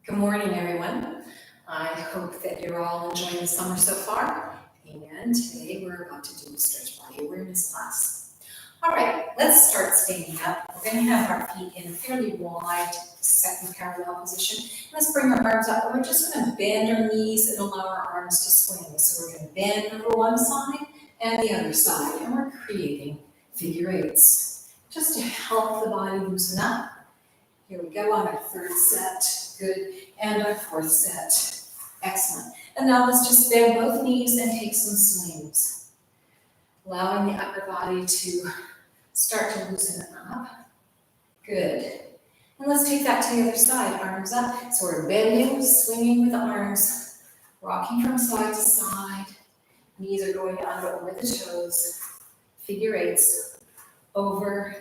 Good morning, everyone. I hope that you're all enjoying the summer so far. And today we're about to do a stretch body awareness class. All right, let's start standing up. We're going to have our feet in a fairly wide second parallel position. Let's bring our arms up, and we're just going to bend our knees and allow our arms to swing. So we're going to bend over one side and the other side, and we're creating figure eights just to help the body loosen up. Here we go on our third set. Good. And our fourth set. Excellent. And now let's just bend both knees and take some swings. Allowing the upper body to start to loosen up. Good. And let's take that to the other side. Arms up. So we're bending, swinging with the arms, rocking from side to side. Knees are going under over the toes. Figure eights. Over,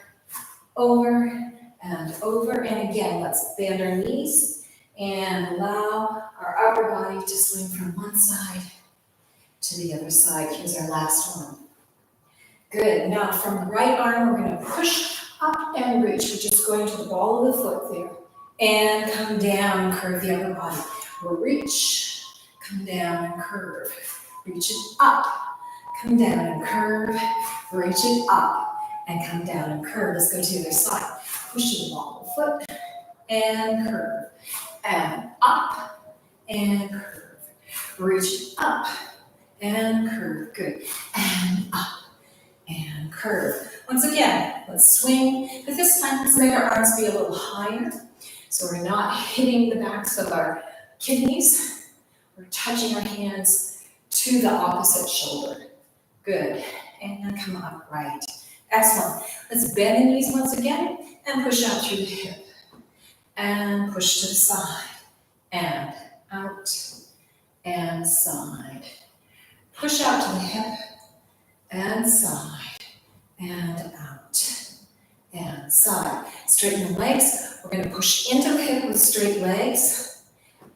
over, and over. And again, let's bend our knees and allow our upper body to swing from one side to the other side. Here's our last one. Good. Now from the right arm, we're going to push up and reach. We're just going to the ball of the foot there. And come down and curve the upper body. We'll reach, come down and curve. Reach it up, come down and curve. Reach it up and come down and curve. Let's go to the other side. Push to the ball of the foot and curve. And up and curve. Reach it up and curve. Good. And up and curve. Once again, let's swing. But this time, let's make our arms be a little higher. So we're not hitting the backs of our kidneys. We're touching our hands to the opposite shoulder. Good. And come upright. Excellent. Let's bend the knees once again and push out through the hip. And push to the side, and out, and side. Push out to the hip, and side, and out, and side. Straighten the legs. We're going to push into the hip with straight legs.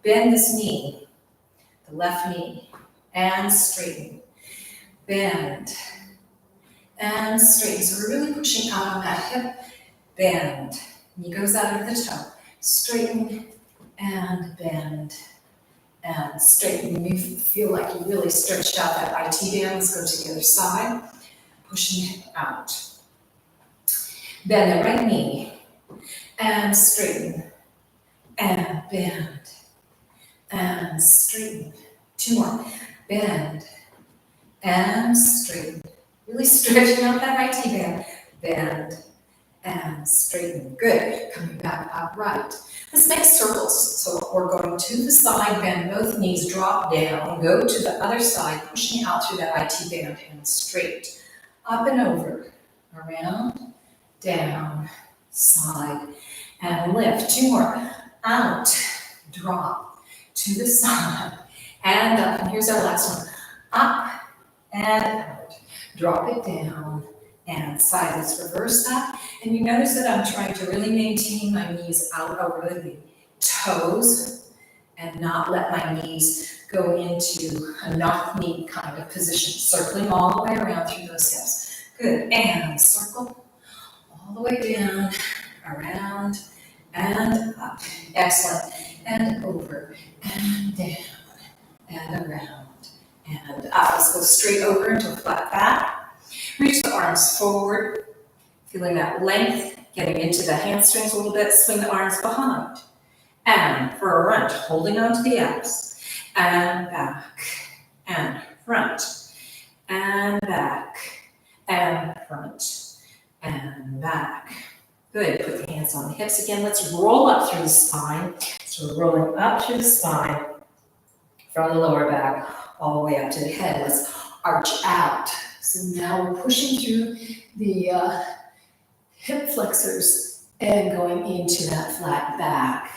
Bend this knee, the left knee, and straighten. Bend, and straighten. So we're really pushing out on that hip. Bend. Knee goes out of the toe. Straighten and bend and straighten. You feel like you really stretched out that IT band. Let's go to the other side. Pushing it out. Bend the right knee and straighten and bend and straighten. Two more. Bend and straighten. Really stretching out that IT band. Bend and straighten. Good. Coming back upright. Let's make circles. So we're going to the side, bend both knees, drop down, go to the other side, pushing out through that IT band, hands straight. Up and over, around, down, side, and lift. Two more. Out, drop, to the side, and up. And here's our last one. Up and out. Drop it down. And side. Let's reverse that. And you notice that I'm trying to really maintain my knees out over the toes and not let my knees go into a knock-knee kind of position, circling all the way around through those hips. Good. And circle all the way down, around, and up. Excellent. And over, and down, and around, and up. Let's go straight over into a flat back. Reach the arms forward, feeling that length, getting into the hamstrings a little bit, swing the arms behind. And for a lunge, holding onto the abs. And back, and front, and back, and front, and back. Good, put the hands on the hips again. Let's roll up through the spine. So we're rolling up through the spine from the lower back all the way up to the head. Let's arch out. So now we're pushing through the hip flexors and going into that flat back.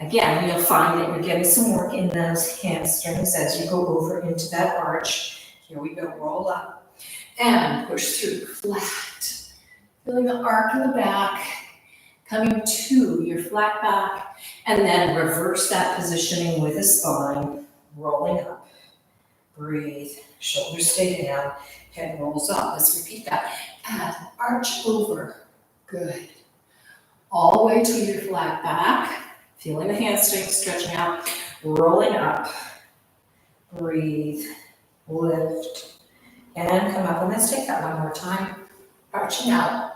Again, you'll find that you're getting some work in those hamstrings as you go over into that arch. Here we go, roll up and push through flat. Feeling the arc in the back, coming to your flat back, and then reverse that positioning with the spine, rolling up. Breathe, shoulders stay down. Head rolls up. Let's repeat that. And arch over. Good. All the way to your flat back. Feeling the hamstring stretching out, rolling up. Breathe, lift, and come up. And let's take that one more time. Arching out.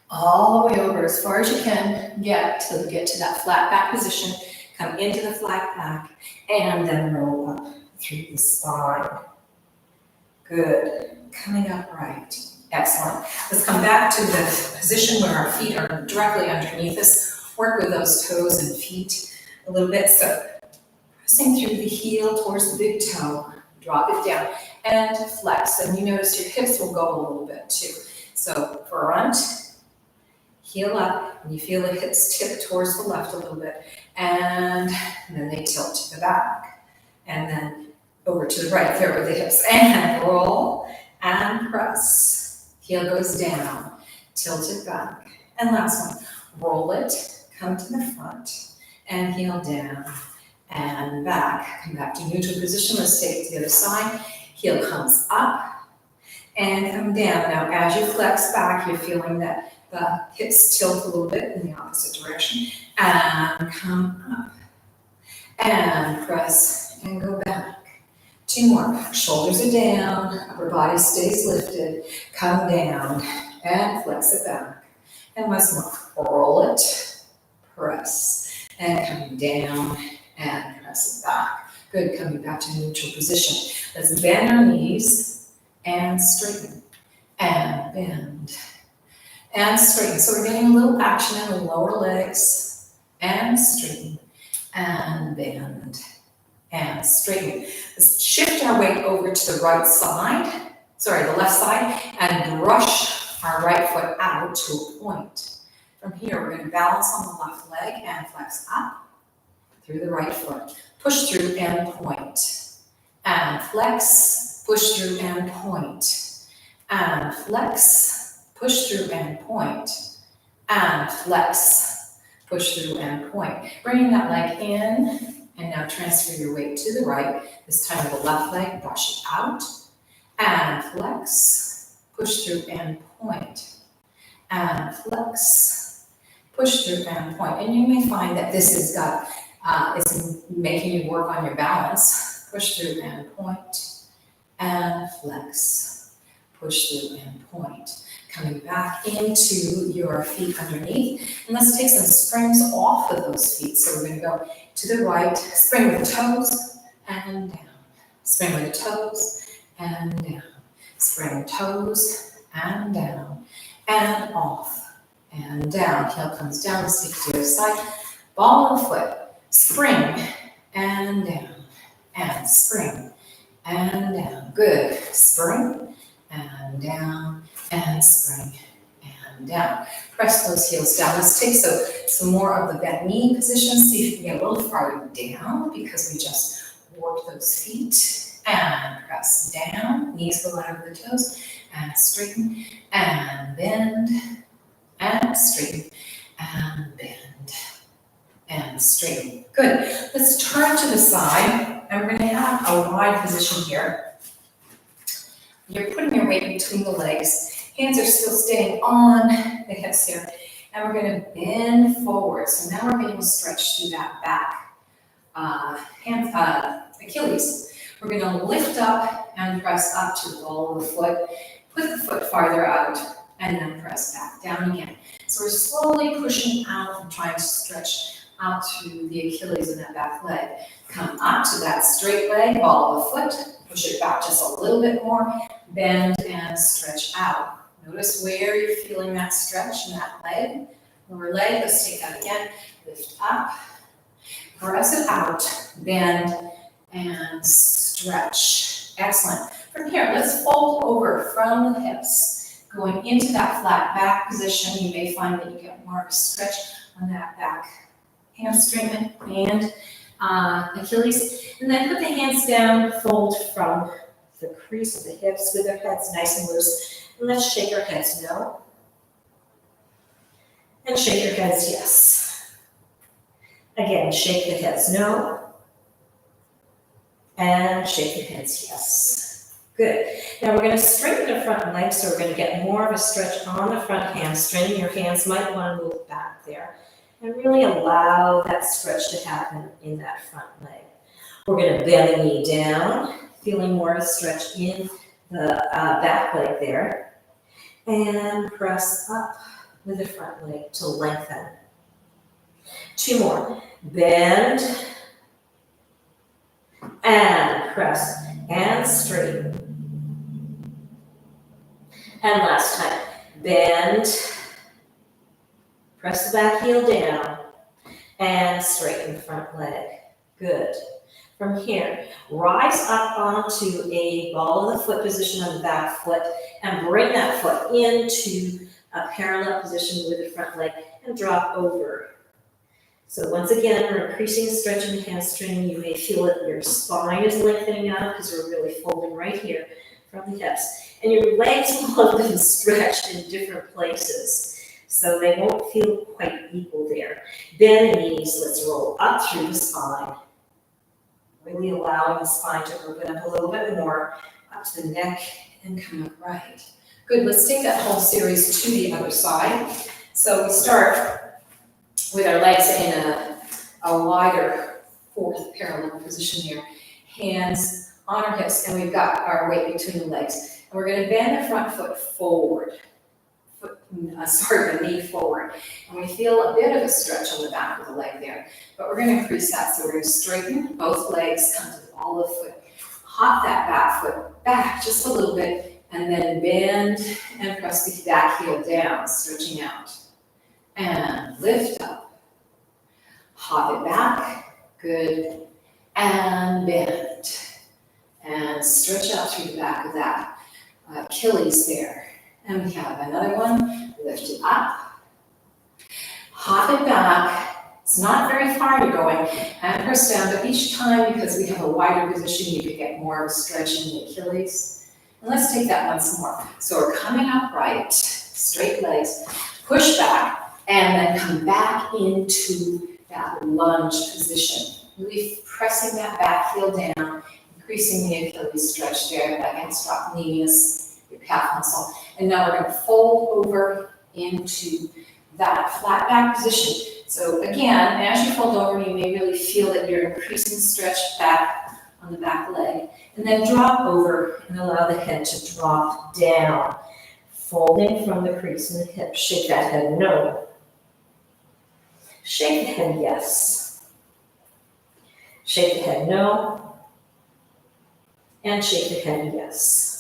All the way over as far as you can get till you get to that flat back position. Come into the flat back and then roll up through the spine. Good. Coming up right. Excellent. Let's come back to the position where our feet are directly underneath us. Work with those toes and feet a little bit. So pressing through the heel towards the big toe. Drop it down and flex. And you notice your hips will go a little bit too. So front, heel up, and you feel the hips tip towards the left a little bit. And then they tilt to the back. And then over to the right there with the hips. And roll and press. Heel goes down, tilt it back. And last one, roll it, come to the front, and heel down and back. Come back to neutral position. Let's take it to the other side. Heel comes up and come down. Now, as you flex back, you're feeling that the hips tilt a little bit in the opposite direction. And come up. And press and go back. Two more. Shoulders are down. Upper body stays lifted. Come down and flex it back. And once more. Roll it. Press. And come down and press it back. Good. Coming back to neutral position. Let's bend our knees and straighten. And bend. And straighten. So we're getting a little action in the lower legs. And straighten. And bend. And straighten. Let's shift our weight over to the right side, the left side, and brush our right foot out to a point. From here, we're going to balance on the left leg and flex up through the right foot. Push through and point. And flex, push through and point. And flex, push through and point. And flex, push through and point. Bringing that leg in. And now transfer your weight to the right. This time with the left leg, brush it out. And flex, push through and point. And flex, push through and point. And you may find that this has got, it's making you work on your balance. Push through and point. And flex, push through and point. Coming back into your feet underneath. And let's take some springs off of those feet. So we're going to go to the right, spring with the toes, and down. Spring with the toes, and down. Spring toes, and down. And off, and down. Heel comes down, let's take it to the other side. Ball of the foot, spring, and down. And spring, and down. Good. Spring, and down. And spring and down. Press those heels down. Let's take some more of the bent knee position. See if you can get a little farther down because we just worked those feet. And press down. Knees go out over the toes. And straighten. And bend. And straighten. And bend. And straighten. Good. Let's turn to the side. And we're going to have a wide position here. You're putting your weight between the legs. Hands are still staying on the hips here. And we're going to bend forward. So now we're going to stretch through that back Achilles. We're going to lift up and press up to the ball of the foot. Put the foot farther out and then press back down again. So we're slowly pushing out and trying to stretch out through the Achilles in that back leg. Come up to that straight leg, ball of the foot. Push it back just a little bit more. Bend and stretch out. Notice where you're feeling that stretch in that leg, lower leg. Let's take that again. Lift up, press it out, bend, and stretch. Excellent. From here, let's fold over from the hips, going into that flat back position. You may find that you get more of a stretch on that back hamstring and Achilles. And then put the hands down, fold from the crease of the hips with their heads nice and loose. And let's shake our heads no. And shake your heads yes. Again, shake the heads no. And shake your heads yes. Good. Now we're going to straighten the front leg, so we're going to get more of a stretch on the front hamstring. Your hands might want to move back there. and really allow that stretch to happen in that front leg. We're going to bend the knee down, feeling more of a stretch in the back leg there, and press up with the front leg to lengthen. 2 more. Bend and press and straighten. And last time. Bend, press the back heel down, and straighten the front leg. Good. From here, rise up onto a ball of the foot position on the back foot and bring that foot into a parallel position with the front leg and drop over. So once again, we're increasing the stretch in the hamstring. You may feel that your spine is lengthening out because we're really folding right here from the hips. And your legs will have been stretched in different places, so they won't feel quite equal there. Bend the knees, let's roll up through the spine. Really allowing the spine to open up a little bit more, up to the neck and come up right. Good, let's take that whole series to the other side. So we start with our legs in a wider fourth parallel position here. Hands on our hips, and we've got our weight between the legs. And we're going to bend the front foot forward. The knee forward. And we feel a bit of a stretch on the back of the leg there. But we're going to increase that. So we're going to straighten both legs, come to the ball of the foot. Hop that back foot back just a little bit, and then bend and press the back heel down, stretching out. And lift up. Hop it back. Good. And bend. And stretch out through the back of that Achilles there. And we have another one. Lift it up. Hop it back. It's not very far you're going. And press down, but each time, because we have a wider position, you could get more of a stretch in the Achilles. And let's take that once more. So we're coming upright, straight legs, push back, and then come back into that lunge position. Really pressing that back heel down, increasing the Achilles stretch there, that gastrocnemius, your calf muscle. And now we're going to fold over into that flat back position. So again, as you fold over, you may really feel that you're increasing the stretch back on the back leg. And then drop over and allow the head to drop down, folding from the crease in the hip. Shake that head, no. Shake the head, yes. Shake the head, no. And shake the head, yes.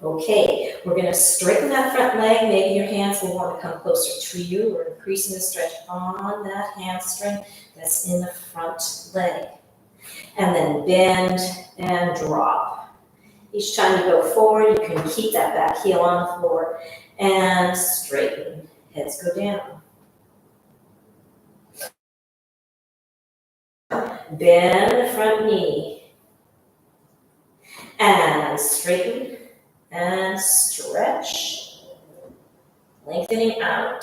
Okay, we're going to straighten that front leg. Maybe your hands will want to come closer to you. We're increasing the stretch on that hamstring that's in the front leg. And then bend and drop. Each time you go forward, you can keep that back heel on the floor and straighten. Heads go down. Bend the front knee and straighten. And stretch, lengthening out.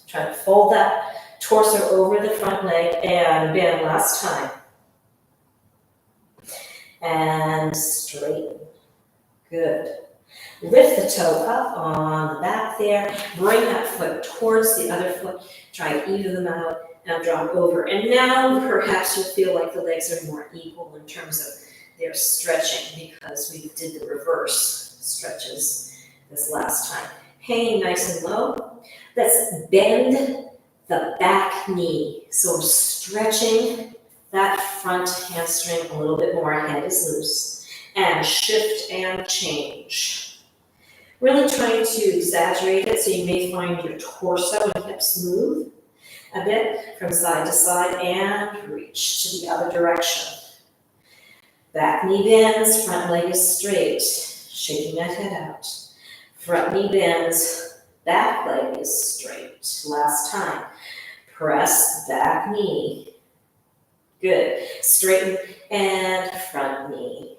Try to fold that torso over the front leg and bend last time. And straighten. Good. Lift the toe up on the back there. Bring that foot towards the other foot. Try to even them out and drop over. And now perhaps you'll feel like the legs are more equal in terms of their stretching because we did the reverse stretches this last time. Hanging nice and low. Let's bend the back knee. So we're stretching that front hamstring a little bit more. Head is loose. And shift and change. Really trying to exaggerate it so you may find your torso and hips move a bit from side to side and reach to the other direction. Back knee bends, front leg is straight. Shaking that head out. Front knee bends, back leg is straight. Last time. Press back knee. Good. Straighten and front knee.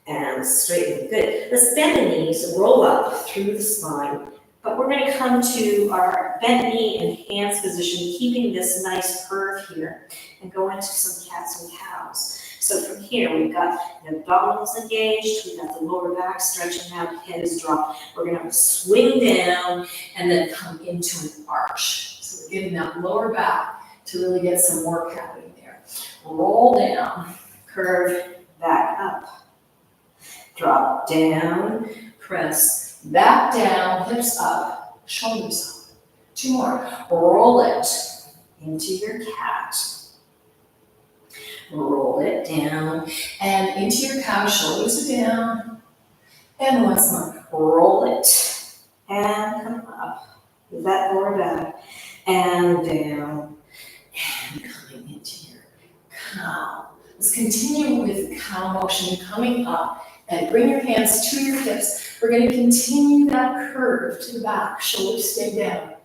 And straighten. Good. Let's bend the knees, roll up through the spine. But we're going to come to our bent knee and hands position, keeping this nice curve here, and go into some cats and cows. So from here, we've got the abdominals engaged, we've got the lower back stretching out, head is dropped. We're going to swing down and then come into an arch. So we're getting that lower back to really get some work happening there. Roll down, curve back up. Drop down, press back down, hips up, shoulders up. 2 more. Roll it into your cat. Roll it down and into your cow, shoulders are down. And once more, roll it and come up with that lower back and down and coming into your cow. Let's continue with the cow motion, coming up and bring your hands to your hips. We're going to continue that curve to the back, shoulders stay down.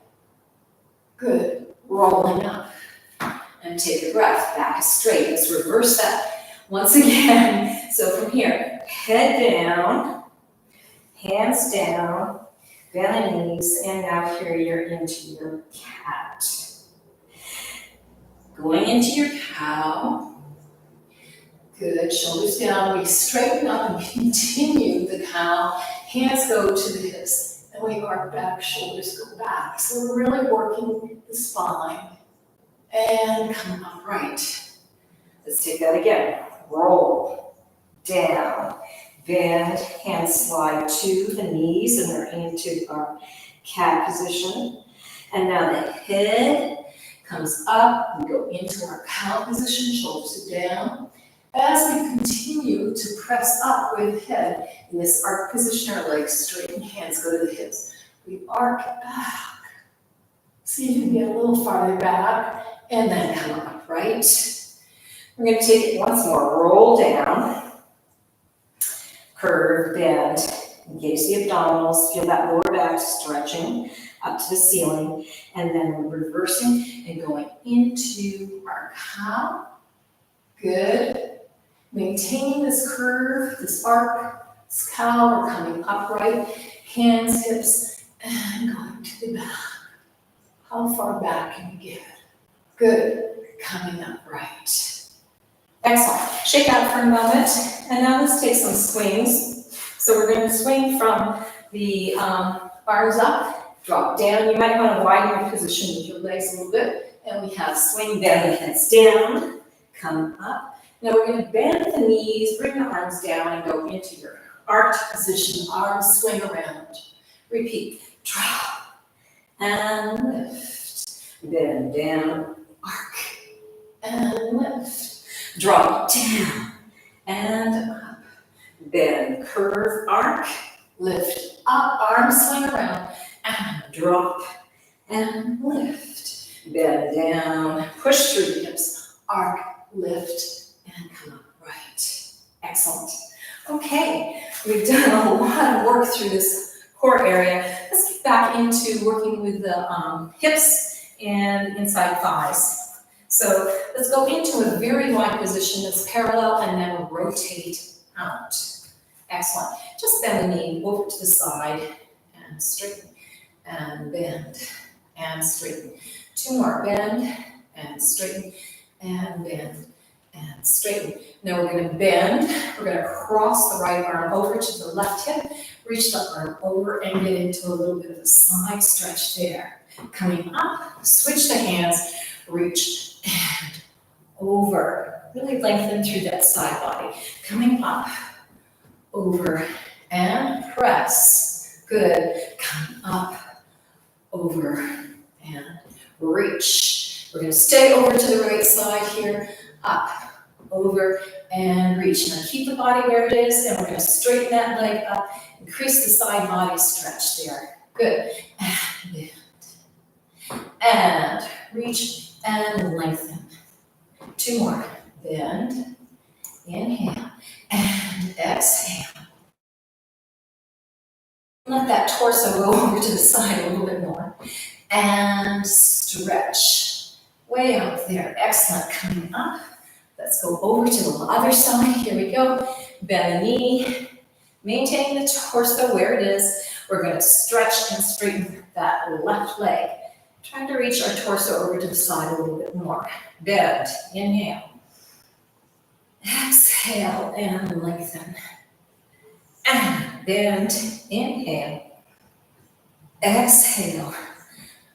Good, rolling up. And take a breath, back is straight. Let's reverse that once again. So from here, head down, hands down, bend the knees, and now here you're into your cat. Going into your cow. Good, shoulders down. We straighten up and continue the cow. Hands go to the hips, and we arc back, shoulders go back. So we're really working the spine. And come upright. Let's take that again. Roll, down, bend, hands slide to the knees, and we're into our cat position. And now the head comes up, we go into our cow position, shoulders are down. As we continue to press up with head in this arc position, our legs straighten, hands go to the hips. We arc back. See if you can get a little farther back. And then come upright. We're going to take it once more. Roll down. Curve, bend. Engage the abdominals. Feel that lower back stretching up to the ceiling. And then we're reversing and going into our cow. Good. Maintaining this curve, this arc, this cow. We're coming upright. Hands, hips, and going to the back. How far back can you get? Good, coming upright. Excellent. Shake out for a moment, and now let's take some swings. So we're going to swing from the arms up, drop down. You might want to widen your position with your legs a little bit. And we have swing, bend the heads down, come up. Now we're going to bend the knees, bring the arms down, and go into your arched position. Arms swing around. Repeat. Drop and lift. Bend down. Arc and lift, drop down and up, bend, curve, arc, lift up, arms swing around, and drop and lift, bend down, push through the hips, arc, lift, and come upright. Excellent. Okay, we've done a lot of work through this core area. Let's get back into working with the hips and inside thighs. So let's go into a very wide position that's parallel and then we'll rotate out. Excellent. Just bend the knee over to the side and straighten and bend and straighten. 2 more. Bend and straighten and bend and straighten. Now we're going to bend. We're going to cross the right arm over to the left hip, reach the arm over and get into a little bit of a side stretch there. Coming up, switch the hands, reach and over. Really lengthen through that side body. Coming up, over and press. Good. Come up, over and reach. We're going to stay over to the right side here. Up, over and reach. Now keep the body where it is and we're going to straighten that leg up. Increase the side body stretch there. Good. And bend. And reach and lengthen. 2 more. Bend, inhale, and exhale. Let that torso go over to the side a little bit more. And stretch. Way out there. Excellent. Coming up. Let's go over to the other side. Here we go. Bend the knee. Maintain the torso where it is. We're going to stretch and straighten that left leg. Trying to reach our torso over to the side a little bit more. Bend, inhale. Exhale and lengthen. And bend, inhale. Exhale.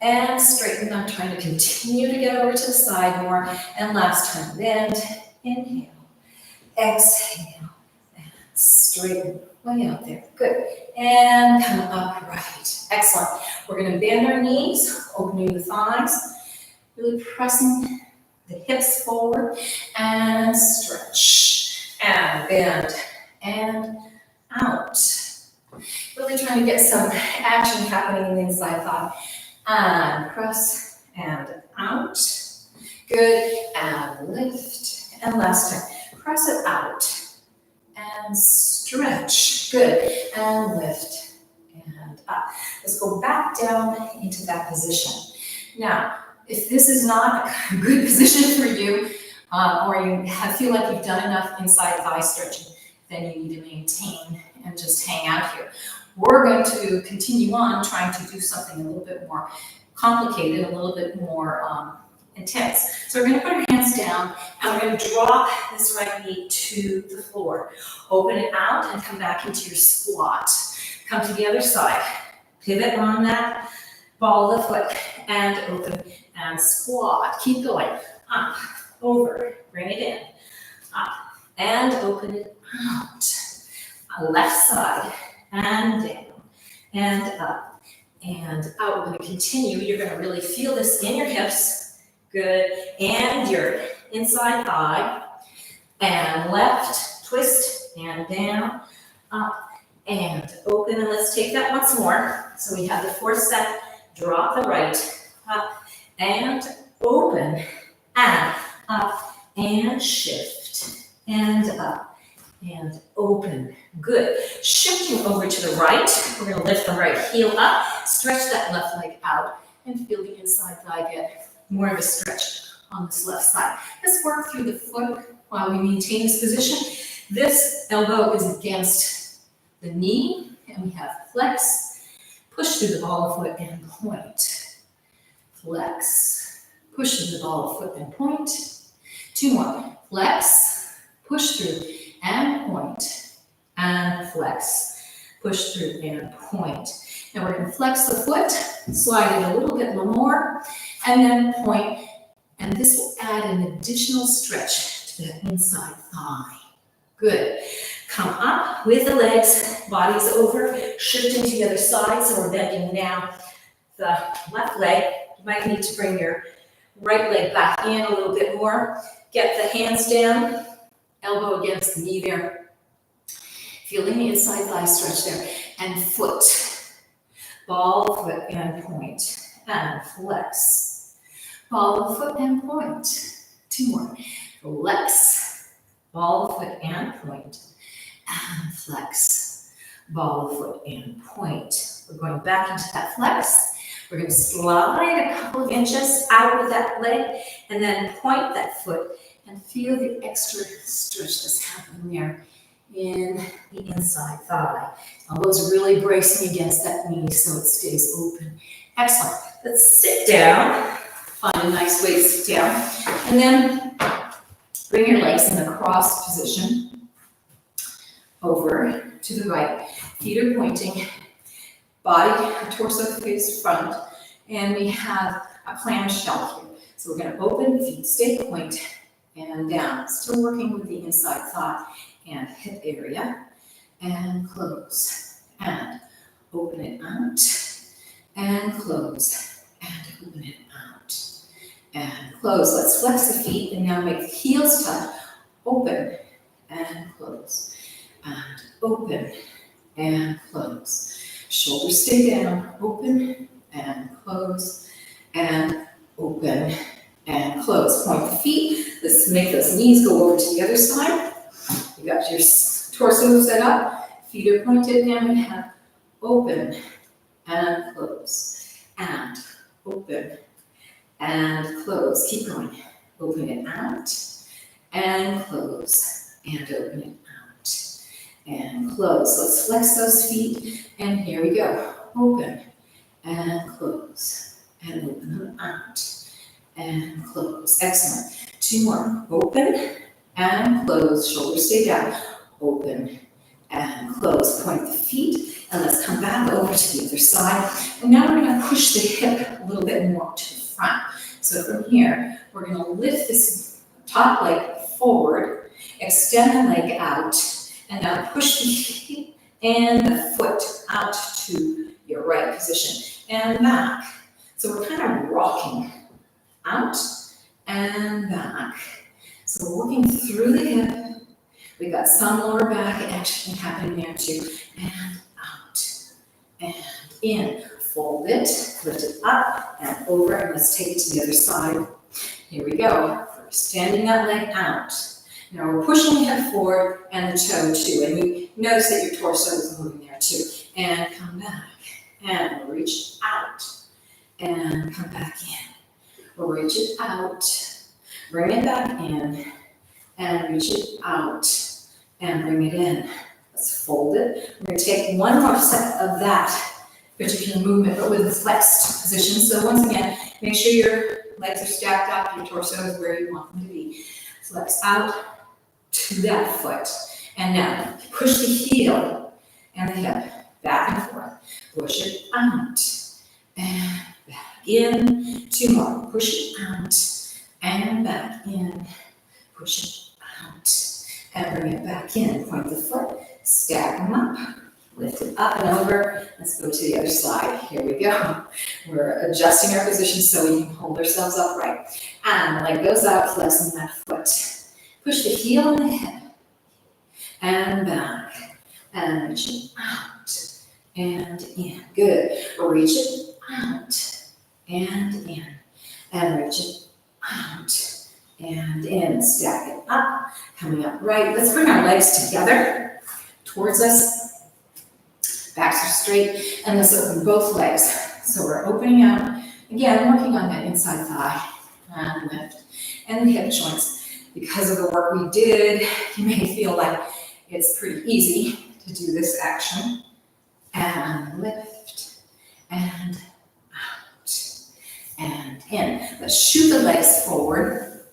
and straighten. I'm trying to continue to get over to the side more. And last time, bend, inhale, exhale, and straighten. Way out there. Good. And come upright. Excellent. We're going to bend our knees, opening the thighs, really pressing the hips forward, and stretch, and bend, and out. Really trying to get some action happening in the inside thigh. And press, and out. Good. And lift. And last time. Press it out. And stretch. Good. And lift. And up. Let's go back down into that position. Now, if this is not a good position for you, or you feel like you've done enough inside thigh stretching, then you need to maintain and just hang out here. We're going to continue on trying to do something a little bit more complicated, a little bit more intense. So we're going to put our hands down and we're going to drop this right knee to the floor. Open it out and come back into your squat. Come to the other side. Pivot on that ball of the foot and open and squat. Keep going. Up, over, bring it in. Up and open it out. Left side and down and up and out. We're going to continue. You're going to really feel this in your hips. Good. And your inside thigh. And left, twist and down, up and open. And let's take that once more. So we have the fourth set. Drop the right, up and open and up and shift and up and open. Good. Shifting over to the right, we're going to lift the right heel up, stretch that left leg out, and feel the inside thigh get more of a stretch on this left side. Let's work through the foot while we maintain this position. This elbow is against the knee, and we have flex. Push through the ball of foot and point. Flex. Push through the ball of foot and point. Two more. Flex. Push through and point. And flex. Push through and point. Now we're going to flex the foot, slide it a little bit more, and then point. And this will add an additional stretch to that inside thigh. Good. Come up with the legs, bodies over, shifting to the other side. So we're bending now the left leg. You might need to bring your right leg back in a little bit more. Get the hands down, elbow against the knee there. Feeling the inside thigh stretch there. And foot, ball, foot, and point. And flex. Ball, foot, and point. Two more. Flex, ball, foot, and point. And flex, ball of foot and point. We're going back into that flex. We're going to slide a couple of inches out of that leg and then point that foot and feel the extra stretch that's happening there in the inside thigh. Elbows are really bracing against that knee so it stays open. Excellent. Let's sit down. Find a nice way to sit down. And then bring your legs in the cross position. Over to the right, feet are pointing, body, torso face front, and we have a clamshell here. So we're going to open, feet stay point, and down. Still working with the inside thigh and hip area, and close, and open it out, and close, and open it out, and close. Let's flex the feet, and now make the heels touch, open, and close. And open and close. Shoulders stay down, open and close and open and close. Point the feet. Let's make those knees go over to the other side. You got your torso set up, feet are pointed, and we have open and close and open and close. Keep going. Open it out and close and open it out. And close. Let's flex those feet. And here we go. Open and close. And open them out. And close. Excellent. Two more. Open and close. Shoulders stay down. Open and close. Point the feet, and let's come back over to the other side. And now we're gonna push the hip a little bit more to the front. So from here, we're gonna lift this top leg forward, extend the leg out, and now push the hip and the foot out to your right position and back. So we're kind of rocking out and back. So we're working through the hip. We got some lower back action happening there too. And out and in. Fold it, lift it up and over, and let's take it to the other side. Here we go. We're standing that leg out. Now we're pushing the hip forward and the toe too. And you notice that your torso is moving there too. And come back. And reach out. And come back in. We'll reach it out. Bring it back in. And reach it out. And bring it in. Let's fold it. We're going to take one more set of that particular movement, but with a flexed position. So once again, make sure your legs are stacked up, your torso is where you want them to be. Flex out to that foot. And now push the heel and the hip back and forth. Push it out and back in. Two more. Push it out and back in. Push it out and bring it back in. Point the foot, stack them up. Lift it up and over. Let's go to the other side. Here we go. We're adjusting our position so we can hold ourselves upright. And the leg goes out, flexing that foot. Push the heel and the hip. And back. And reach it out. And in. Good. Reach it out. And in. And reach it out. And in. Stack it up. Coming up right. Let's bring our legs together towards us. Backs are straight, and let's open both legs. So we're opening out, again, working on that inside thigh, and lift, and the hip joints. Because of the work we did, you may feel like it's pretty easy to do this action. And lift, and out, and in. Let's shoot the legs forward,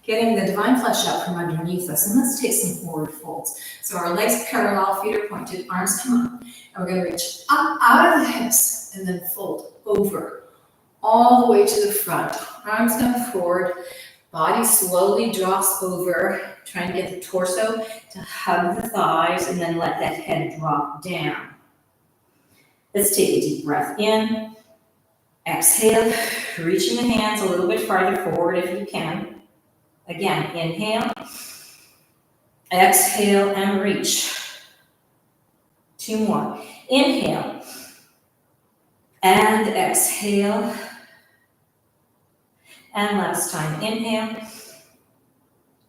getting the divine flesh out from underneath us, and let's take some forward folds. So our legs parallel, feet are pointed, arms come up, and we're going to reach up out of the hips and then fold over all the way to the front. Arms come forward, body slowly drops over, trying to get the torso to hug the thighs and then let that head drop down. Let's take a deep breath in, exhale, reaching the hands a little bit farther forward if you can. Again, inhale, exhale, and reach. Two more. Inhale, and exhale. And last time, inhale,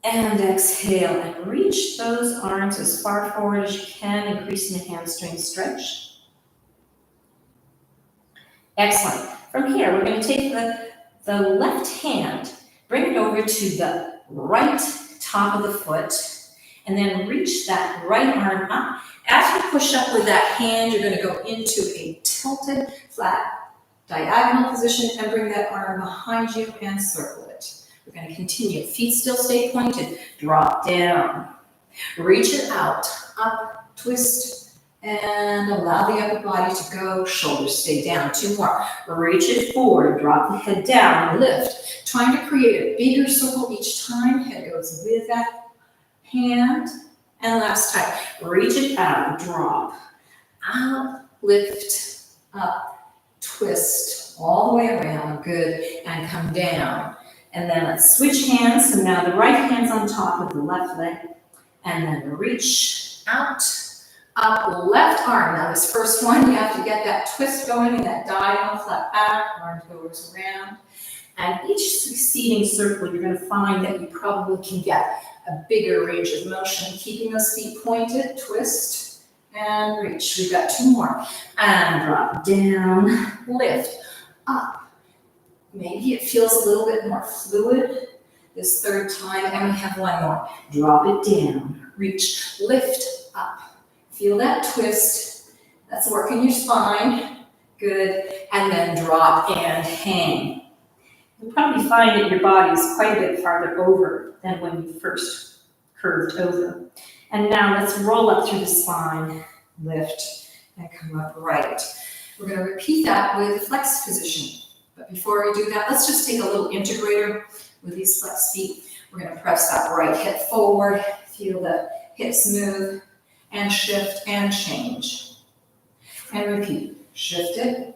and exhale, and reach those arms as far forward as you can, increasing the hamstring stretch. Excellent. From here, we're going to take the left hand, bring it over to the right top of the foot, and then reach that right arm up. As you push up with that hand, you're going to go into a tilted, flat, diagonal position and bring that arm behind you and circle it. We're going to continue. Feet still stay pointed. Drop down. Reach it out, up, twist, and allow the upper body to go. Shoulders stay down. Two more. Reach it forward. Drop the head down. Lift. Trying to create a bigger circle each time. Head goes with that hand. And last time. Reach it out. Drop. Out. Lift. Up. Twist. All the way around. Good. And come down. And then let's switch hands. So now the right hand's on top of the left leg. And then reach out. Up, left arm. Now this first one, you have to get that twist going in that diagonal, flat back, arm goes around. And each succeeding circle, you're going to find that you probably can get a bigger range of motion. Keeping those feet pointed, twist, and reach. We've got two more. And drop down, lift, up. Maybe it feels a little bit more fluid this third time. And we have one more. Drop it down, reach, lift, up. Feel that twist. That's working your spine. Good. And then drop and hang. You'll probably find that your body is quite a bit farther over than when you first curved over. And now let's roll up through the spine, lift, and come up right. We're going to repeat that with the flex position. But before we do that, let's just take a little integrator with these flex feet. We're going to press that right hip forward, feel the hips move, and shift and change. And repeat. Shift it,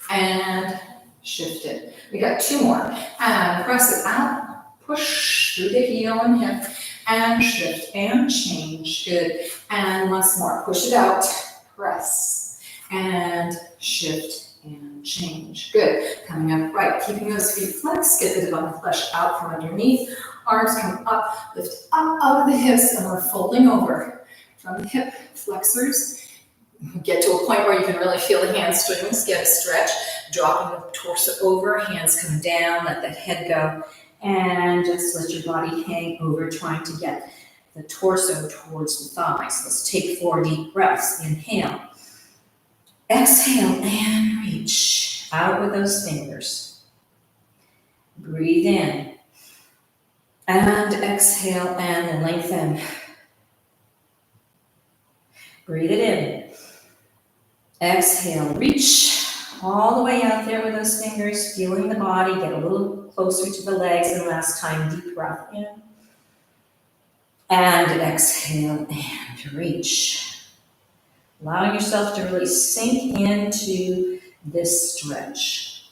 and shift it. We got 2 more. And press it out, push through the heel and hip, and shift and change. Good. And once more, push it out, press, and shift and change. Good. Coming up right, keeping those feet flexed, get the divine flesh out from underneath. Arms come up, lift up out of the hips, and we're folding over from the hip flexors. Get to a point where you can really feel the hamstrings get a stretch, dropping the torso over, hands come down, let the head go, and just let your body hang over, trying to get the torso towards the thighs. Let's take 4 deep breaths. Inhale, exhale, and reach out with those fingers. Breathe in, and exhale, and lengthen. Breathe it in. Exhale, reach all the way out there with those fingers, feeling the body, get a little closer to the legs, and last time, deep breath in. And exhale, and reach. Allowing yourself to really sink into this stretch.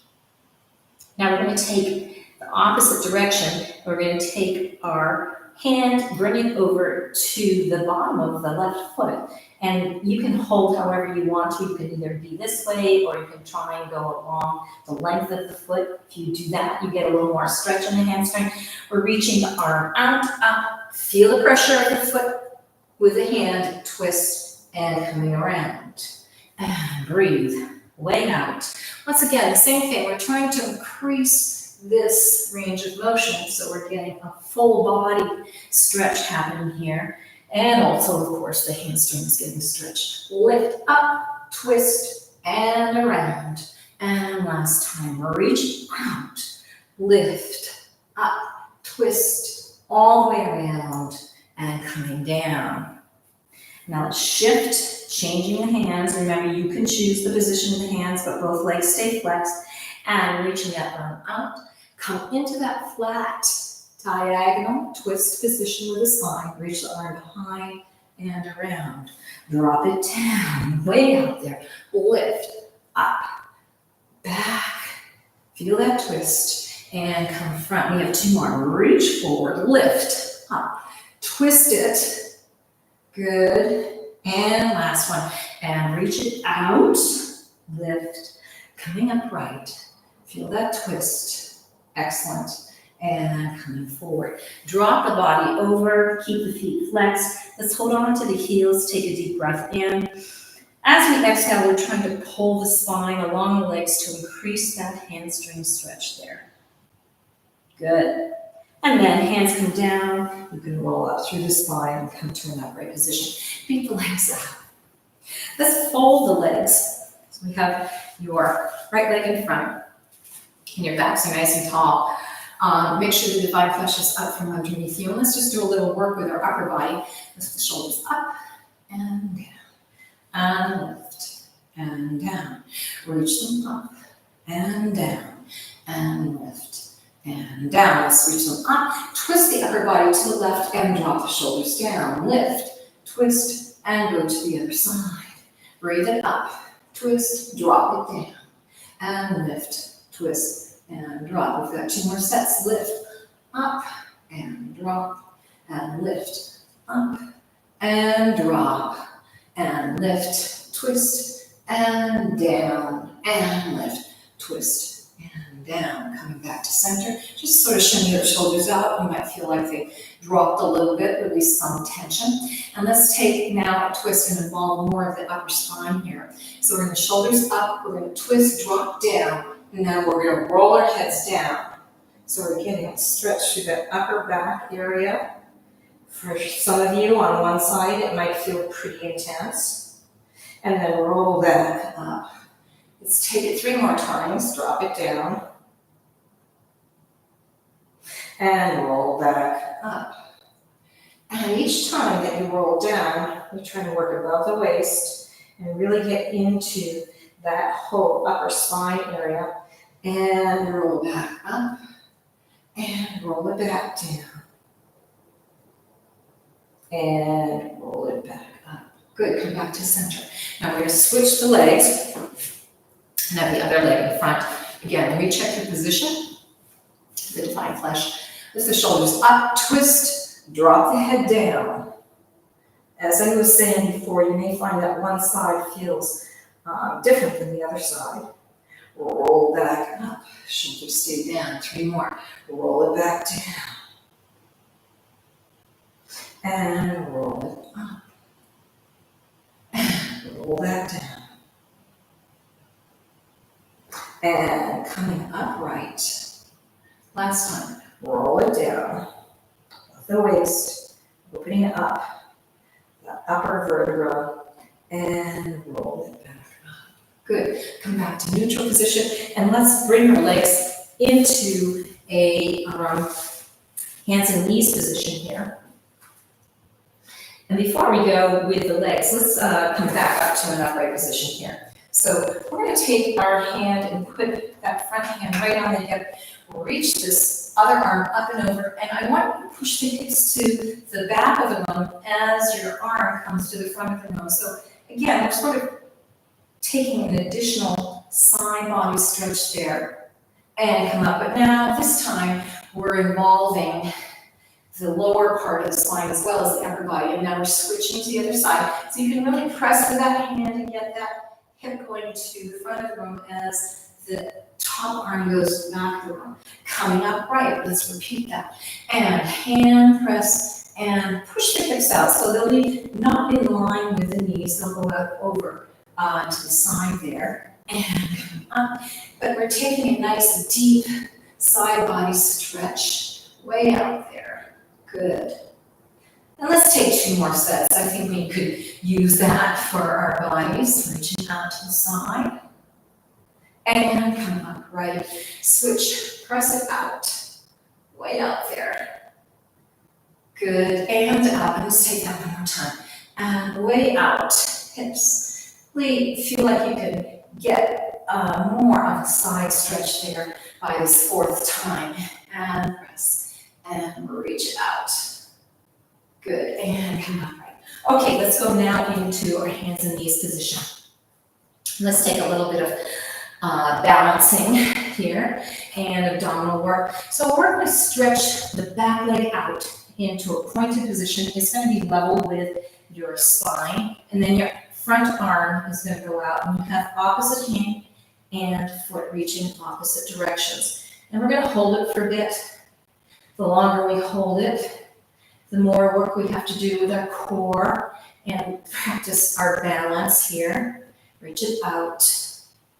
Now we're going to take the opposite direction. We're going to take our hand, bring it over to the bottom of the left foot. And you can hold however you want to. You can either be this way, or you can try and go along the length of the foot. If you do that, you get a little more stretch in the hamstring. We're reaching the arm out, up. Feel the pressure of the foot with the hand, twist, and coming around. And breathe, way out. Once again, the same thing. We're trying to increase this range of motion, so we're getting a full body stretch happening here. And also, of course, the hamstrings getting stretched. Lift up, twist, and around. And last time, reach out, lift up, twist, all the way around, and coming down. Now let's shift, changing the hands. Remember, you can choose the position of the hands, but both legs stay flexed. And reaching that arm out, come into that flat diagonal twist position with the spine. Reach the arm behind and around. Drop it down, way out there. Lift, up, back. Feel that twist. And come front. We have 2 more. Reach forward, lift, up. Twist it. Good. And last one. And reach it out. Lift. Coming up right. Feel that twist. Excellent. And coming forward. Drop the body over, keep the feet flexed. Let's hold on to the heels, take a deep breath in. As we exhale, we're trying to pull the spine along the legs to increase that hamstring stretch there. Good. And then hands come down. You can roll up through the spine and come to an upright position. Beat the legs out. Let's fold the legs. So we have your right leg in front and your backs are nice and tall. Make sure the divine flesh is up from underneath you. And let's just do a little work with our upper body. Lift the shoulders up and down. And lift and down. Reach them up and down. And lift and down. Let's reach them up. Twist the upper body to the left and drop the shoulders down. Lift, twist, and go to the other side. Breathe it up. Twist, drop it down. And lift, twist, and drop. We've got 2 more sets. Lift, up, and drop, and lift, up, and drop, and lift, twist, and down, and lift, twist, and down. Coming back to center. Just sort of shimmy your shoulders out. You might feel like they dropped a little bit, release some tension. And let's take now a twist and involve more of the upper spine here. So we're going to shoulders up, we're going to twist, drop down, and then we're going to roll our heads down. So we're getting a stretch through the upper back area. For some of you on one side, it might feel pretty intense. And then roll back up. Let's take it 3 more times. Drop it down. And roll back up. And And each time that you roll down, you're trying to work above the waist and really get into that whole upper spine area. And roll back up and roll it back down. And roll it back up. Good, come back to center. Now we're gonna switch the legs and have the other leg in front. Again, recheck your position, the defined flesh. Lift the shoulders up, twist, drop the head down. As I was saying before, you may find that one side feels different than the other side. Roll back up, shoulders stay down, 3 more. Roll it back down. And roll it up. And roll back down. And coming upright. Last time, roll it down. Above the waist, opening it up. The upper vertebra. And roll it back up. Good. Come back to neutral position. And let's bring our legs into a hands and knees position here. And before we go with the legs, let's come back up to an upright position here. So we're going to take our hand and put that front hand right on the hip. We'll reach this other arm up and over, and I want you to push the hips to the back of the room as your arm comes to the front of the room. So again, we're sort of taking an additional side body stretch there and come up. But now this time we're involving the lower part of the spine as well as the upper body. And now we're switching to the other side. So you can really press with that hand and get that hip going to the front of the room as the top arm goes back of the room. Coming up right, let's repeat that. And hand press and push the hips out. So they'll be not in line with the knees. They'll go out over to the side there. And come up. But we're taking a nice deep side body stretch way out there. Good. And let's take 2 more sets. I think we could use that for our bodies. Reaching out to the side. And come up right. Switch. Press it out. Way out there. Good. And out. Let's take that one more time. And way out. Hips. Really feel like you can get more of a side stretch there by this 4th time. And press. And reach it out. Good, and come up right. Okay, let's go now into our hands and knees position. Let's take a little bit of balancing here and abdominal work. So we're going to stretch the back leg out into a pointed position. It's going to be level with your spine, and then your front arm is going to go out, and you have opposite hand and foot reaching opposite directions. And we're going to hold it for a bit. The longer we hold it, the more work we have to do with our core and practice our balance here. Reach it out,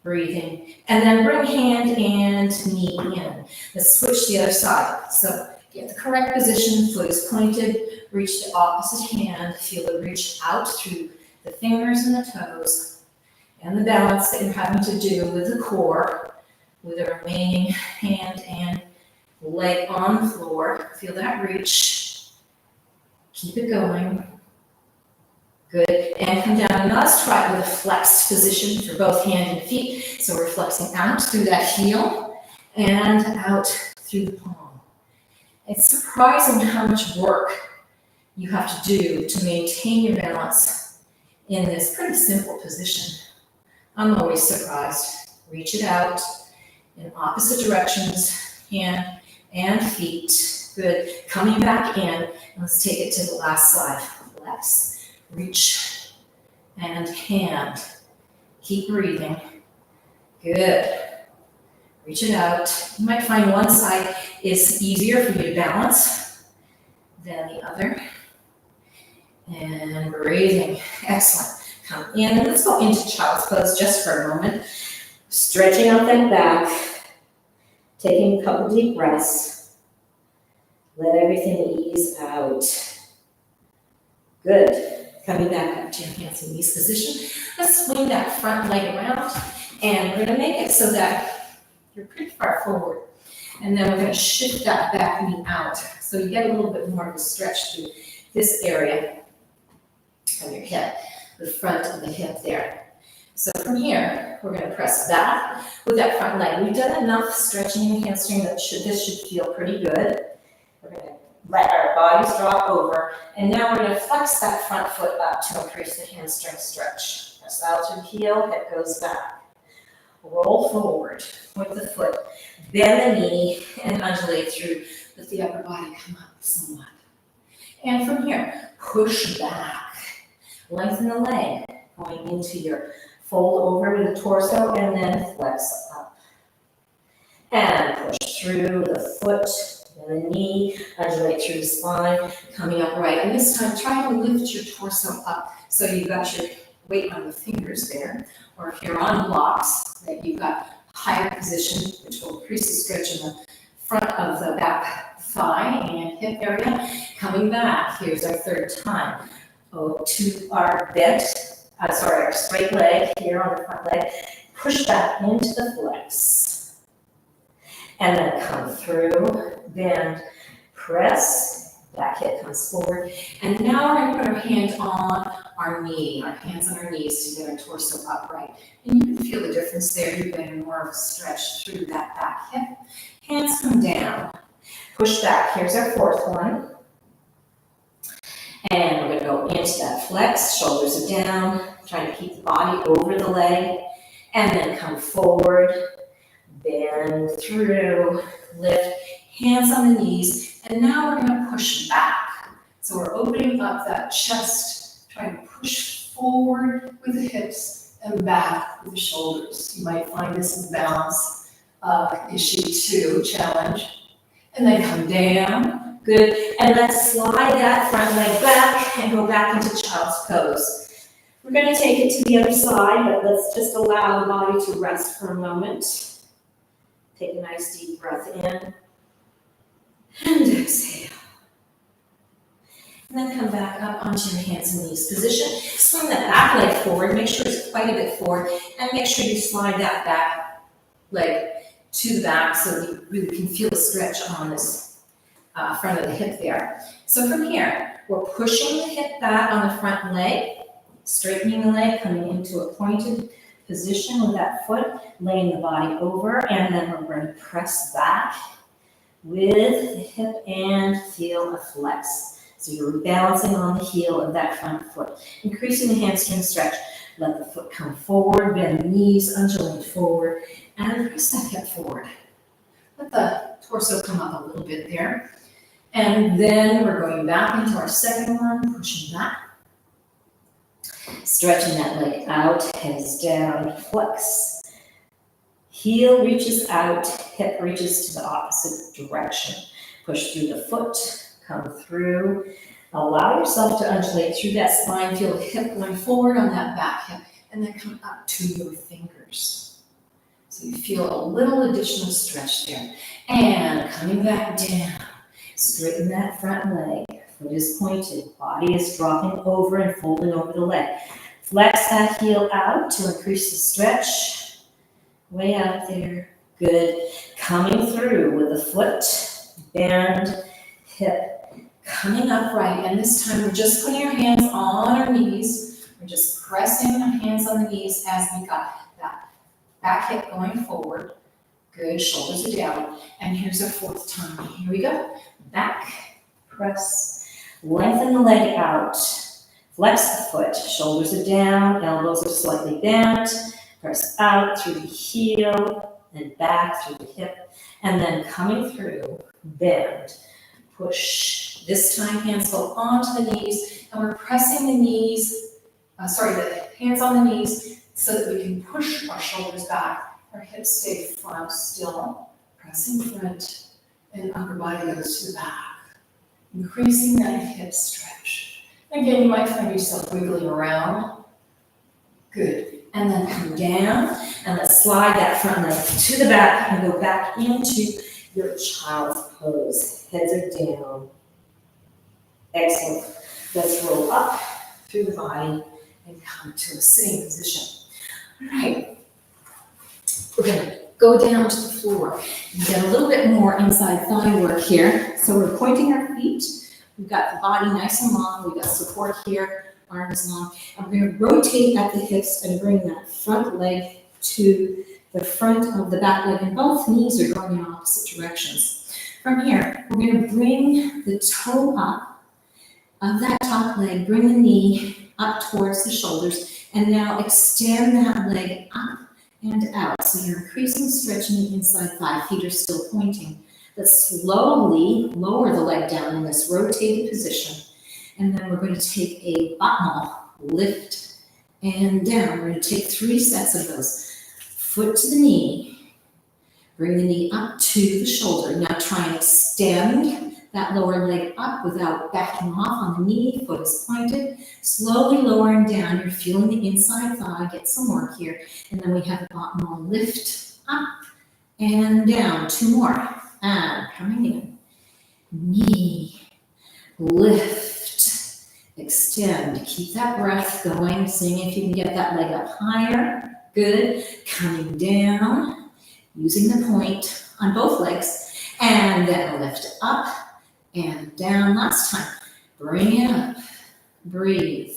breathing, and then bring hand and knee in. Let's switch the other side. So get the correct position, foot is pointed, reach the opposite hand, feel the reach out through the fingers and the toes, and the balance that you're having to do with the core, with the remaining hand and leg on the floor. Feel that reach. Keep it going. Good. And come down. And let's try it with a flexed position for both hand and feet. So we're flexing out through that heel and out through the palm. It's surprising how much work you have to do to maintain your balance in this pretty simple position. I'm always surprised. Reach it out in opposite directions, hand and feet. Good. Coming back in. Let's take it to the last slide. Flex, reach, and hand. Keep breathing. Good. Reach it out. You might find one side is easier for you to balance than the other. And breathing. Excellent. Come in. Let's go into child's pose just for a moment. Stretching out that back. Taking a couple deep breaths. Let everything ease out. Good. Coming back up to your hands and knees position. Let's swing that front leg around, and we're going to make it so that you're pretty far forward. And then we're going to shift that back knee out. So you get a little bit more of a stretch through this area of your hip, the front of the hip there. So from here, we're going to press back with that front leg. We've done enough stretching in the hamstring that this should feel pretty good. We're going to let our bodies drop over, and now we're going to flex that front foot up to increase the hamstring stretch. Press out through the heel, hip goes back. Roll forward with the foot, bend the knee, and undulate through. Let the upper body come up somewhat. And from here, push back. Lengthen the leg, going into your fold over to the torso, and then flex up. And push through the foot, and the knee, undulate through the spine, coming upright. And this time, try to lift your torso up so you've got your weight on the fingers there. Or if you're on blocks, that you've got higher position, which will increase the stretch in the front of the back thigh and hip area. Coming back, here's our third time. To our our straight leg here on the front leg. Push back into the flex. And then come through, bend, press, back hip comes forward. And now we're going to put our hand on our knee, our hands on our knees to get our torso upright. And you can feel the difference there. You're getting more of a stretch through that back hip. Hands come down. Push back. Here's our fourth one. And we're going to go into that flex. Shoulders are down. Trying to keep the body over the leg. And then come forward. Bend through. Lift. Hands on the knees. And now we're going to push back. So we're opening up that chest. Trying to push forward with the hips and back with the shoulders. You might find this a balance issue too, challenge. And then come down, good. And let's slide that front leg back and go back into child's pose. We're going to take it to the other side, but let's just allow the body to rest for a moment. Take a nice deep breath in and exhale. And then come back up onto your hands and knees position. Swing that back leg forward. Make sure it's quite a bit forward. And make sure you slide that back leg to the back so you really can feel the stretch on this front of the hip there. So from here, we're pushing the hip back on the front leg, straightening the leg, coming into a pointed position with that foot, laying the body over, and then we're going to press back with the hip and feel a flex. So you're balancing on the heel of that front foot, increasing the hamstring stretch. Let the foot come forward, bend the knees, undulate forward, and press that hip forward. Let the torso come up a little bit there. And then we're going back into our second one, pushing back. Stretching that leg out, heads down, flex. Heel reaches out, hip reaches to the opposite direction. Push through the foot. Come through. Allow yourself to undulate through that spine. Feel the hip going forward on that back hip. And then come up to your fingers. So you feel a little additional stretch there. And coming back down. Straighten that front leg. Foot is pointed. Body is dropping over and folding over the leg. Flex that heel out to increase the stretch. Way out there. Good. Coming through with the foot. Bend. Hip. Coming upright, and this time we're just putting our hands on our knees. We're just pressing our hands on the knees as we got that back hip going forward. Good, shoulders are down. And here's our fourth time. Here we go. Back, press, lengthen the leg out. Flex the foot, shoulders are down, elbows are slightly bent. Press out through the heel and back through the hip. And then coming through, bend, push. This time, hands go onto the knees, and we're pressing the knees, the hands on the knees, so that we can push our shoulders back. Our hips stay front still, pressing front, and upper body goes to the back, increasing that hip stretch. Again, you might find yourself wiggling around. Good. And then come down, and let's slide that front leg to the back, and go back into your child's pose. Heads are down. Excellent. Let's roll up through the body and come to a sitting position. All right. We're going to go down to the floor and get a little bit more inside thigh work here. So we're pointing our feet, We've got the body nice and long. We've got support here, arms long. And we're going to rotate at the hips and bring that front leg to the front of the back leg, and both knees are going in opposite directions. From here, we're going to bring the toe up of that top leg, bring the knee up towards the shoulders, and now extend that leg up and out. So you're increasing stretch in the inside thigh. Feet are still pointing. Let's slowly lower the leg down in this rotated position. And then we're going to take a bottom lift and down. We're going to take 3 sets of those. Foot to the knee. Bring the knee up to the shoulder. Now try and extend that lower leg up without backing off on the knee. Foot is pointed. Slowly lowering down. You're feeling the inside thigh. Get some work here. And then we have a bottom lift up and down. 2 more. And coming in. Knee. Lift. Extend. Keep that breath going. Seeing if you can get that leg up higher. Good. Coming down. Using the point on both legs. And then lift up and down. Last time. Bring it up. Breathe.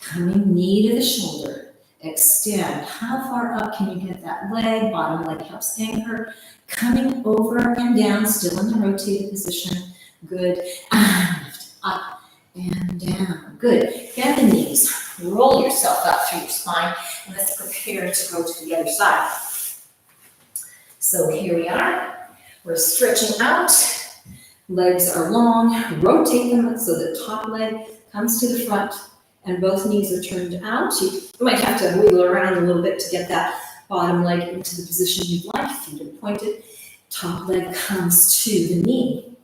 Coming knee to the shoulder. Extend. How far up can you get that leg? Bottom leg helps anchor. Coming over and down, still in the rotated position. Good. And lift up and down. Good. Bend the knees. Roll yourself up through your spine. And let's prepare to go to the other side. So here we are. We're stretching out. Legs are long. Rotate them so the top leg comes to the front and both knees are turned out. You might have to wiggle around a little bit to get that bottom leg into the position you'd like. Feet are pointed. Top leg comes to the knee.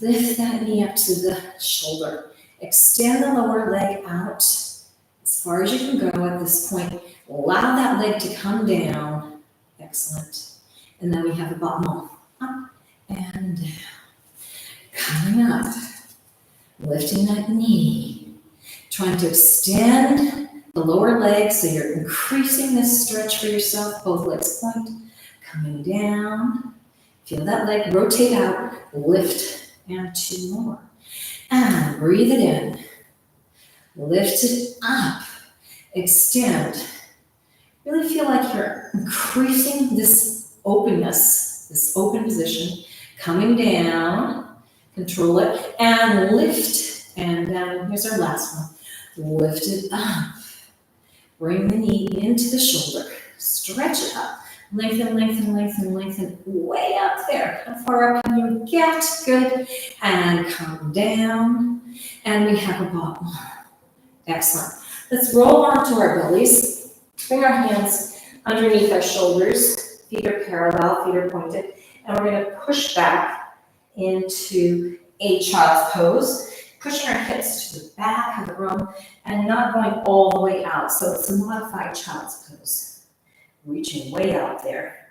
Lift that knee up to the shoulder. Extend the lower leg out as far as you can go at this point. Allow that leg to come down. Excellent. And then we have a bottom up and down. Coming up. Lifting that knee. Trying to extend the lower leg so you're increasing this stretch for yourself. Both legs point. Coming down. Feel that leg rotate out. Lift and 2 more. And breathe it in. Lift it up. Extend. Really feel like you're increasing this openness, this open position. Coming down. Control it. And lift. And down. Here's our last one. Lift it up. Bring the knee into the shoulder. Stretch it up. Lengthen, lengthen, lengthen, lengthen. Way up there. How far up can you get? Good. And come down. And we have a bottom. Excellent. Let's roll onto our bellies. Bring our hands underneath our shoulders. Feet are parallel, feet are pointed. And we're going to push back into a child's pose. Pushing our hips to the back of the room and not going all the way out. So it's a modified child's pose. Reaching way out there.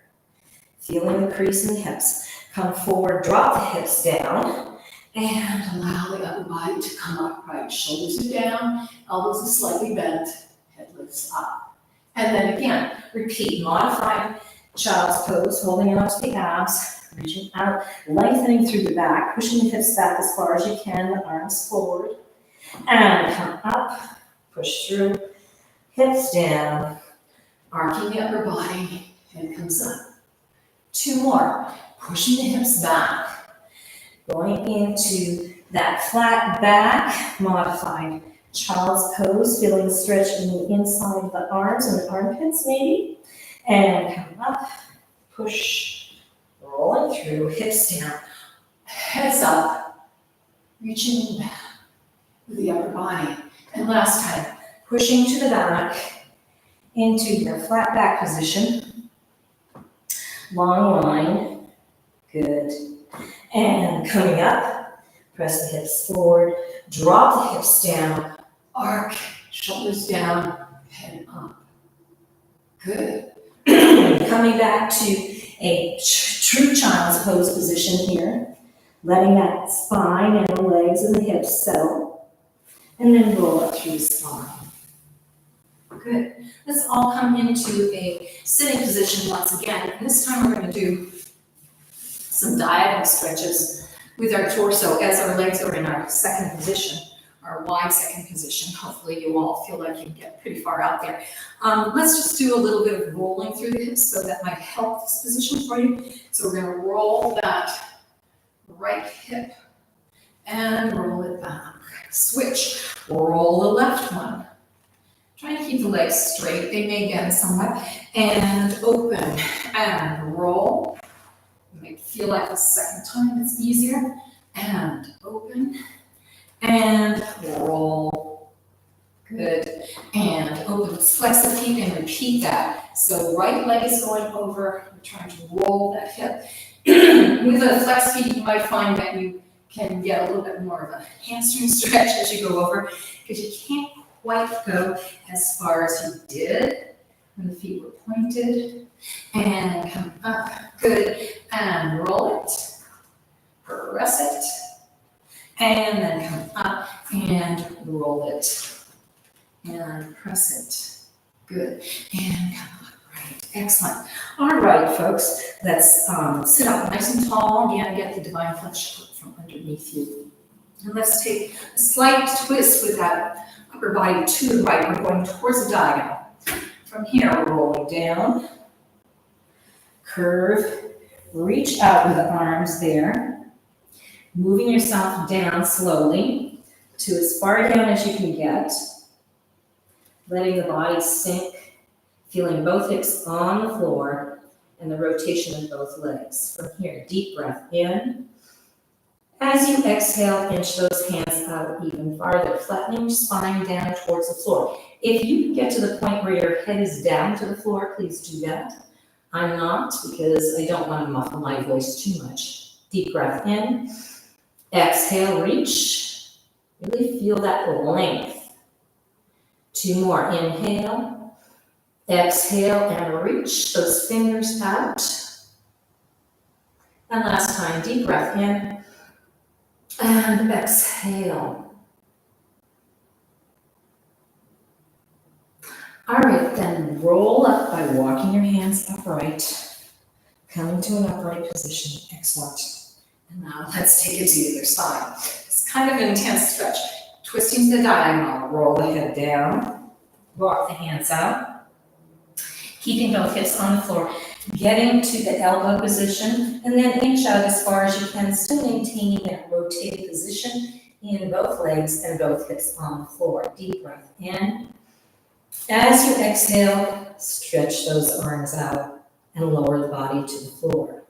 Feeling the crease in the hips. Come forward, drop the hips down, and allow the upper body to come upright. Shoulders are down, elbows are slightly bent, head lifts up. And then again, repeat modified child's pose, holding on to the abs. Reaching out, lengthening through the back, pushing the hips back as far as you can, the arms forward. And come up, push through, hips down, arcing the upper body, head comes up. 2 more, pushing the hips back, going into that flat back, modified child's pose, feeling the stretch in the inside of the arms and the armpits maybe. And come up, push, rolling through, hips down, heads up, reaching back with the upper body. And last time, pushing to the back into your flat back position. Long line, good. And coming up, press the hips forward, drop the hips down, arc, shoulders down, head up. Good. Coming back to a true child's pose position here, letting that spine and the legs and the hips settle, and then roll up through the spine. Good. Let's all come into a sitting position once again, and this time we're going to do some diagonal stretches with our torso as our legs are in our second position, our wide second position. Hopefully you all feel like you can get pretty far out there. Let's just do a little bit of rolling through the hips, so that might help this position for you. So we're gonna roll that right hip and roll it back. Switch, roll the left one. Try to keep the legs straight. They may bend somewhat. And open and roll. You might feel like the second time it's easier. And open and roll. Good. And open. Let's flex the feet and repeat that. So right leg is going over. We're trying to roll that hip. With a flex feet, you might find that you can get a little bit more of a hamstring stretch as you go over, because you can't quite go as far as you did when the feet were pointed. And come up. Good. And roll it. Press it. And then come up and roll it. And press it. Good. And come up. Right. Excellent. All right, folks. Let's sit up nice and tall. Again, get the divine flesh from underneath you. And let's take a slight twist with that upper body to the right. We're going towards the diagonal. From here, we're rolling down. Curve. Reach out with the arms there. Moving yourself down slowly to as far down as you can get. Letting the body sink. Feeling both hips on the floor and the rotation of both legs. From here, deep breath in. As you exhale, inch those hands out even farther, flattening your spine down towards the floor. If you can get to the point where your head is down to the floor, please do that. I'm not, because I don't want to muffle my voice too much. Deep breath in. Exhale, reach. Really feel that length. 2 more. Inhale. Exhale and reach those fingers out. And last time, deep breath in and exhale. All right, then roll up by walking your hands upright, coming to an upright position. Excellent. And now let's take it to the other side. It's kind of an intense stretch. Twisting to the diagonal, roll the head down, walk the hands out. Keeping both hips on the floor, getting to the elbow position, and then inch out as far as you can, still maintaining that rotated position in both legs and both hips on the floor. Deep breath in. As you exhale, stretch those arms out and lower the body to the floor.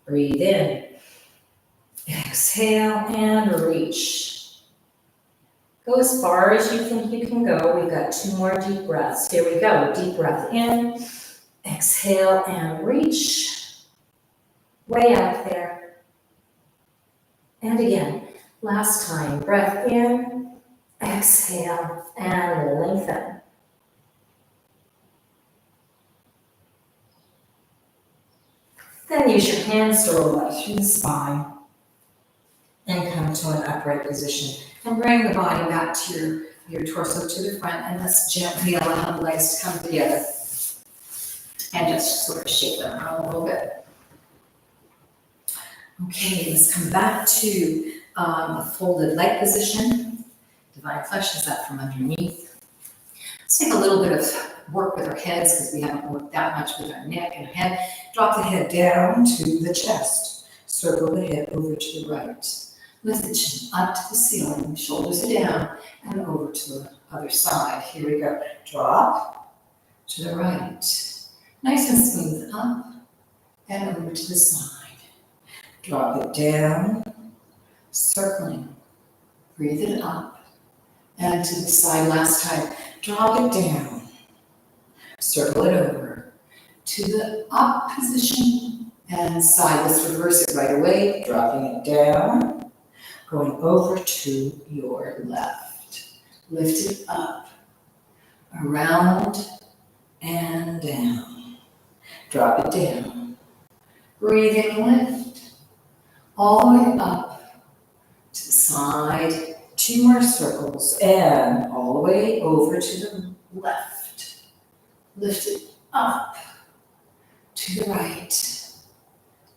Breathe in. Exhale and reach. Go as far as you think you can go. We've got 2 more deep breaths. Here we go. Deep breath in. Exhale and reach. Way out there. And again, last time. Breath in. Exhale and lengthen. Then use your hands to roll up through the spine and come to an upright position. And bring the body back to your torso to the front, and let's gently allow the legs to come together. And just sort of shake them around a little bit. Okay, let's come back to a folded leg position. Divine flesh is up from underneath. Let's take a little bit of work with our heads, because we haven't worked that much with our neck and head. Drop the head down to the chest. Circle the head over to the right. Lift the chin up to the ceiling, shoulders are down, and over to the other side. Here we go. Drop to the right. Nice and smooth, up and over to the side. Drop it down, circling. Breathe it up and to the side. Last time. Drop it down. Circle it over to the up position and side. Let's reverse it right away. Dropping it down. Going over to your left. Lift it up, around and down. Drop it down. Breathe in, lift. All the way up to the side. 2 more circles and all the way over to the left. Lift it up to the right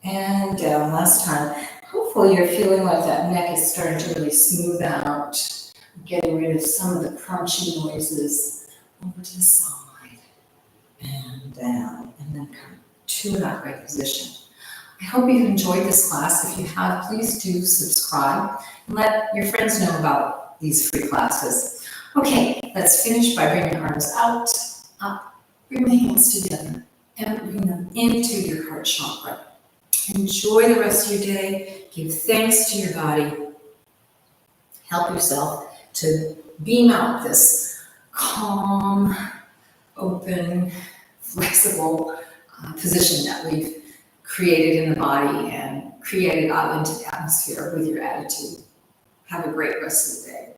and down. Last time. hopefully you're feeling like that neck is starting to really smooth out, getting rid of some of the crunchy noises. Over to the side and down, and then come to an upright position. I hope you've enjoyed this class. If you have, please do subscribe and let your friends know about these free classes. Okay, let's finish by bringing your arms out, up, bring the hands together, and bring them into your heart chakra. Enjoy the rest of your day. Give thanks to your body. Help yourself to beam out this calm, open, flexible position that we've created in the body and created out into the atmosphere with your attitude. Have a great rest of the day.